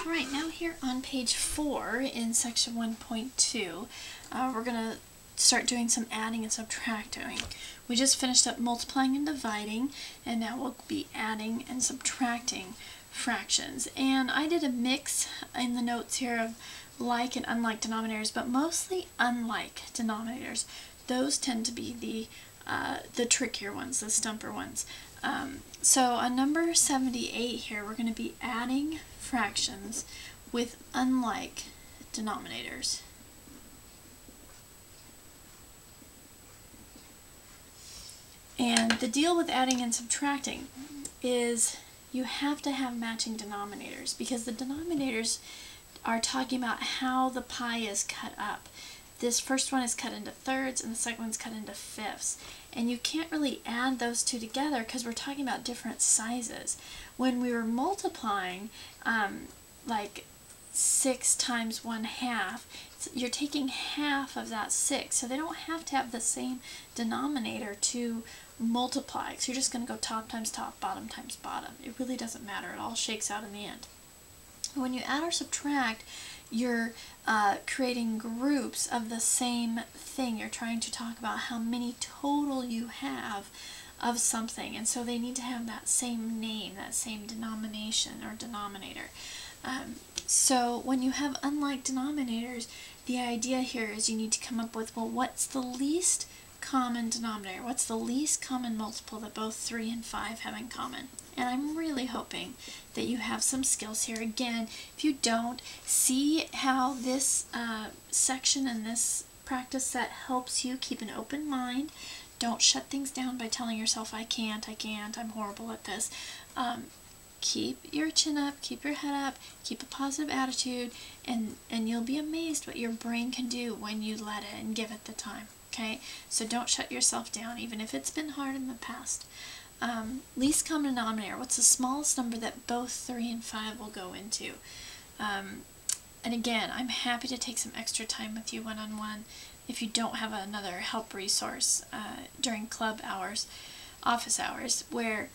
Alright, now here on page 4 in section 1.2, we're going to start doing some adding and subtracting. We just finished up multiplying and dividing, and now we'll be adding and subtracting fractions. And I did a mix in the notes here of like and unlike denominators, but mostly unlike denominators. Those tend to be the trickier ones, the stumper ones. So on number 78 here, we're going to be adding fractions with unlike denominators. And the deal with adding and subtracting is you have to have matching denominators, because the denominators are talking about how the pie is cut up. This first one is cut into thirds and the second one's cut into fifths. And you can't really add those two together because we're talking about different sizes. When we were multiplying, like 6 times 1/2, you're taking half of that 6. So they don't have to have the same denominator to multiply. So you're just going to go top times top, bottom times bottom. It really doesn't matter. It all shakes out in the end. When you add or subtract, you're creating groups of the same thing. You're trying to talk about how many total you have of something, and so they need to have that same name, that same denomination or denominator. So when you have unlike denominators, the idea here is you need to come up with, well, what's the least common denominator? What's the least common multiple that both 3 and 5 have in common? And I'm really hoping that you have some skills here. Again, if you don't, see how this section and this practice set helps you keep an open mind. Don't shut things down by telling yourself, I can't, I'm horrible at this. Keep your chin up, keep your head up, keep a positive attitude, and you'll be amazed what your brain can do when you let it and give it the time. Okay? So don't shut yourself down, even if it's been hard in the past. Least common denominator. What's the smallest number that both 3 and 5 will go into? And again, I'm happy to take some extra time with you one-on-one if you don't have another help resource during club hours, office hours, where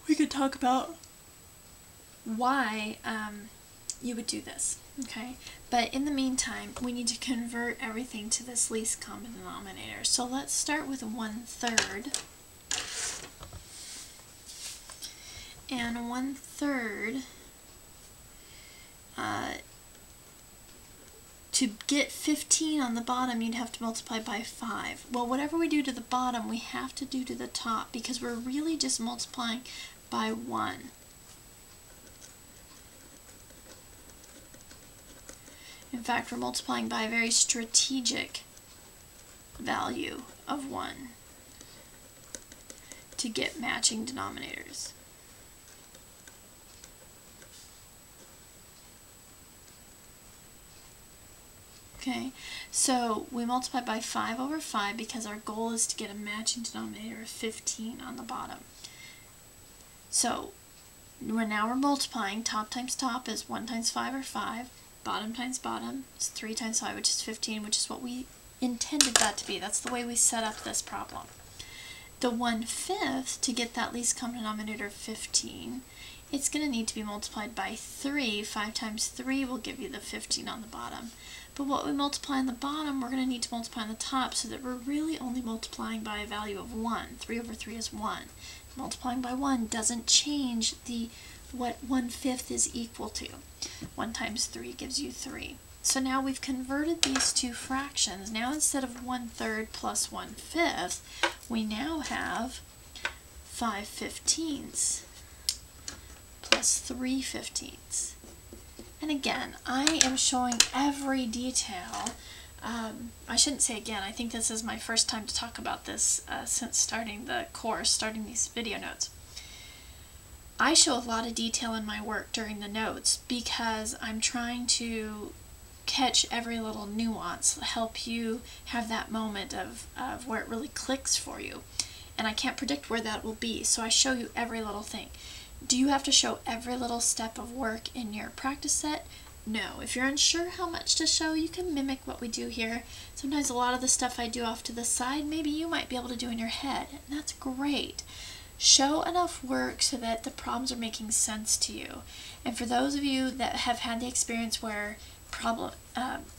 we could talk about why you would do this. Okay? But in the meantime, we need to convert everything to this least common denominator. So let's start with 1/3. And 1/3, to get 15 on the bottom, you'd have to multiply by 5. Well, whatever we do to the bottom, we have to do to the top, because we're really just multiplying by 1. In fact, we're multiplying by a very strategic value of 1 to get matching denominators. Okay, so we multiply by 5/5 because our goal is to get a matching denominator of 15 on the bottom. So now we're multiplying. Top times top is 1 times 5 or 5. Bottom times bottom is 3 times 5, which is 15, which is what we intended that to be. That's the way we set up this problem. The 1/5, to get that least common denominator of 15, it's going to need to be multiplied by 3. 5 times 3 will give you the 15 on the bottom. But what we multiply on the bottom, we're going to need to multiply on the top, so that we're really only multiplying by a value of 1. 3/3 is 1. Multiplying by 1 doesn't change what 1/5 is equal to. 1 times 3 gives you 3. So now we've converted these two fractions. Now instead of 1/3 plus 1/5, we now have 5/15 plus 3/15. And again, I am showing every detail. I shouldn't say again, I think this is my first time to talk about this since starting the course, starting these video notes. I show a lot of detail in my work during the notes because I'm trying to catch every little nuance, help you have that moment of where it really clicks for you. And I can't predict where that will be, so I show you every little thing. Do you have to show every little step of work in your practice set? No. If you're unsure how much to show, you can mimic what we do here. Sometimes a lot of the stuff I do off to the side, maybe you might be able to do in your head, and that's great. Show enough work so that the problems are making sense to you. And for those of you that have had the experience where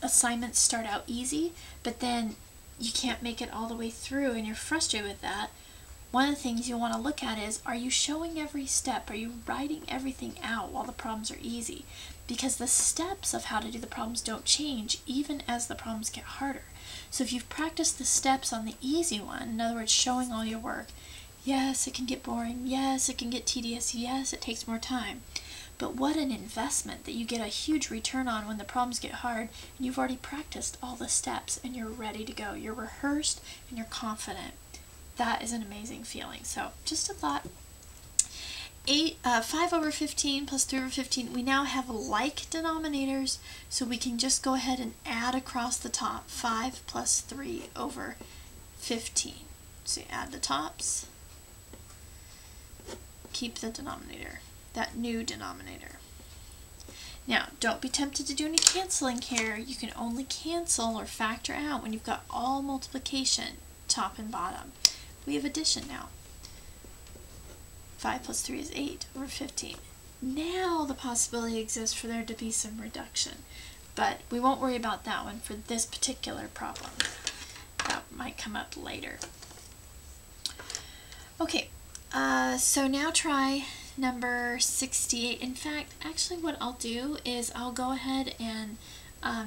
assignments start out easy, but then you can't make it all the way through and you're frustrated with that, one of the things you want to look at is, are you showing every step? Are you writing everything out while the problems are easy? Because the steps of how to do the problems don't change even as the problems get harder. So if you've practiced the steps on the easy one, in other words, showing all your work, yes, it can get boring, yes, it can get tedious, yes, it takes more time. But what an investment that you get a huge return on when the problems get hard and you've already practiced all the steps and you're ready to go. You're rehearsed and you're confident. That is an amazing feeling. So just a thought. 5 over 15 plus 3 over 15, we now have like denominators, so we can just go ahead and add across the top. 5 plus 3 over 15. So you add the tops, keep the denominator, that new denominator. Now, don't be tempted to do any canceling here. You can only cancel or factor out when you've got all multiplication, top and bottom. We have addition now. 5 plus 3 is 8 over 15. Now the possibility exists for there to be some reduction, but we won't worry about that one for this particular problem. That might come up later. Okay, so now try number 68. In fact, actually what I'll do is I'll go ahead and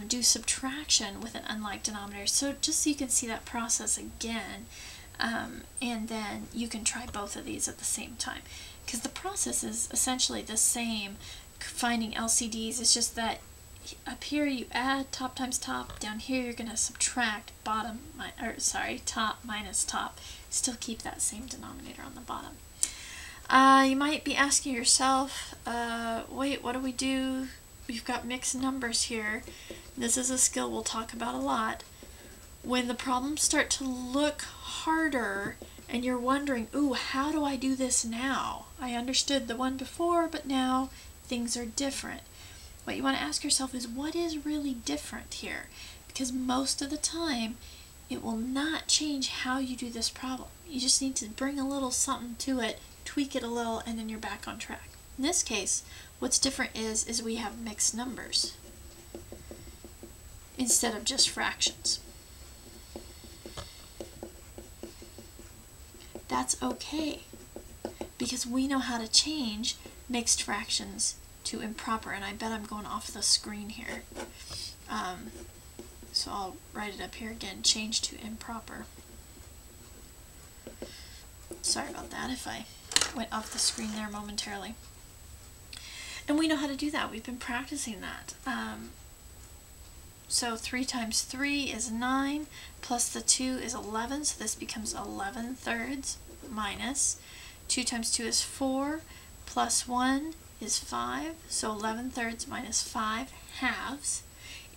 do subtraction with an unlike denominator, so just so you can see that process again. And then you can try both of these at the same time, because the process is essentially the same, finding LCDs. It's just that up here you add top times top, down here you're going to subtract top minus top, still keep that same denominator on the bottom. You might be asking yourself, wait, what do we do? We've got mixed numbers here. This is a skill we'll talk about a lot. When the problems start to look harder and you're wondering, ooh, how do I do this now? I understood the one before, but now things are different. What you want to ask yourself is, what is really different here? Because most of the time, it will not change how you do this problem. You just need to bring a little something to it, tweak it a little, and then you're back on track. In this case, what's different is we have mixed numbers instead of just fractions. That's okay, because we know how to change mixed fractions to improper, and I bet I'm going off the screen here. So I'll write it up here again, change to improper. Sorry about that if I went off the screen there momentarily. And we know how to do that. We've been practicing that. So 3 times 3 is 9, plus the 2 is 11, so this becomes 11 thirds minus 2 times 2 is 4, plus 1 is 5, so 11 thirds minus 5 halves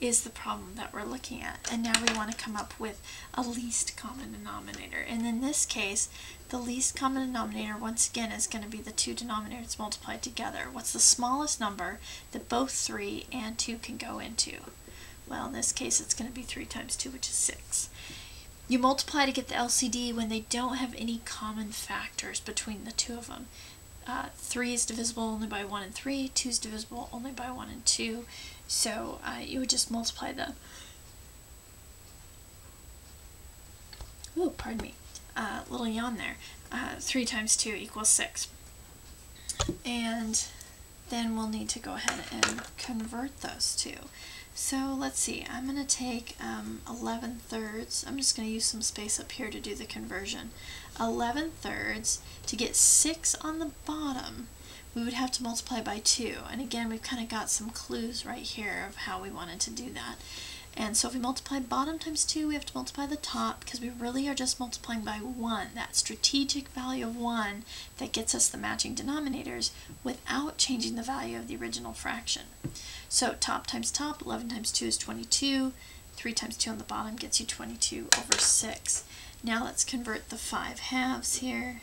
is the problem that we're looking at. And now we want to come up with a least common denominator. And in this case, the least common denominator, once again, is going to be the two denominators multiplied together. What's the smallest number that both 3 and 2 can go into? Well, in this case, it's going to be 3 times 2, which is 6. You multiply to get the LCD when they don't have any common factors between the two of them. 3 is divisible only by 1 and 3, 2 is divisible only by 1 and 2, so you would just multiply the, ooh, pardon me, little yawn there, 3 times 2 equals 6. And then we'll need to go ahead and convert those two. So let's see, I'm going to take 11 thirds, I'm just going to use some space up here to do the conversion. 11 thirds, to get 6 on the bottom, we would have to multiply by 2. And again, we've kind of got some clues right here of how we wanted to do that. And so if we multiply bottom times 2, we have to multiply the top, because we really are just multiplying by 1, that strategic value of 1 that gets us the matching denominators without changing the value of the original fraction. So top times top, 11 times 2 is 22, 3 times 2 on the bottom gets you 22 over 6. Now let's convert the 5 halves here.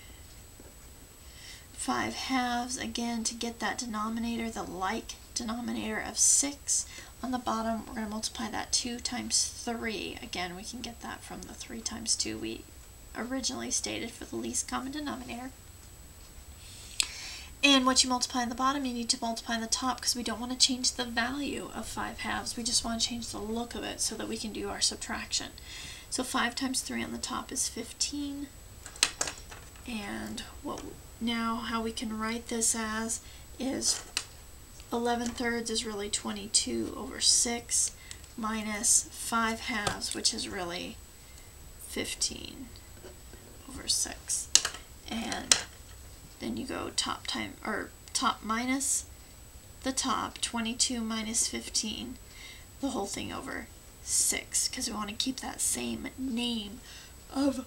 5 halves, again, to get that denominator, the like denominator of 6. On the bottom, we're going to multiply that 2 times 3. Again, we can get that from the 3 times 2 we originally stated for the least common denominator. And what you multiply in the bottom, you need to multiply in the top because we don't want to change the value of 5/2. We just want to change the look of it so that we can do our subtraction. So 5 times 3 on the top is 15. And now how we can write this as is 11/3 is really 22 over 6 minus 5/2, which is really 15 over 6. And then you go top minus the top, 22 minus 15, the whole thing over 6, because we want to keep that same name of,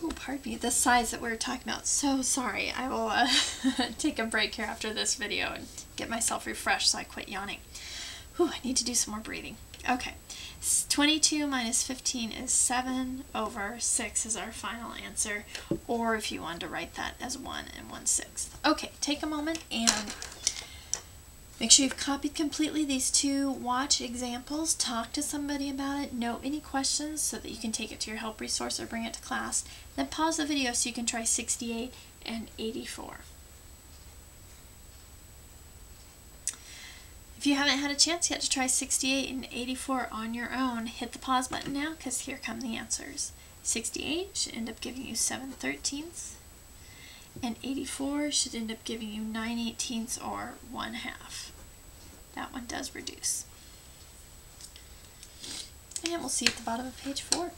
oh, pardon me, the size that we were talking about. So sorry, I will take a break here after this video and get myself refreshed so I quit yawning. Whew, I need to do some more breathing. Okay, 22 minus 15 is 7 over 6 is our final answer, or if you wanted to write that as 1 1/6. Okay, take a moment and make sure you've copied completely these two watch examples, talk to somebody about it, note any questions so that you can take it to your help resource or bring it to class, then pause the video so you can try 68 and 84. If you haven't had a chance yet to try 68 and 84 on your own, hit the pause button now because here come the answers. 68 should end up giving you 7/13, and 84 should end up giving you 9/18 or 1/2. That one does reduce. And we'll see you at the bottom of page 4.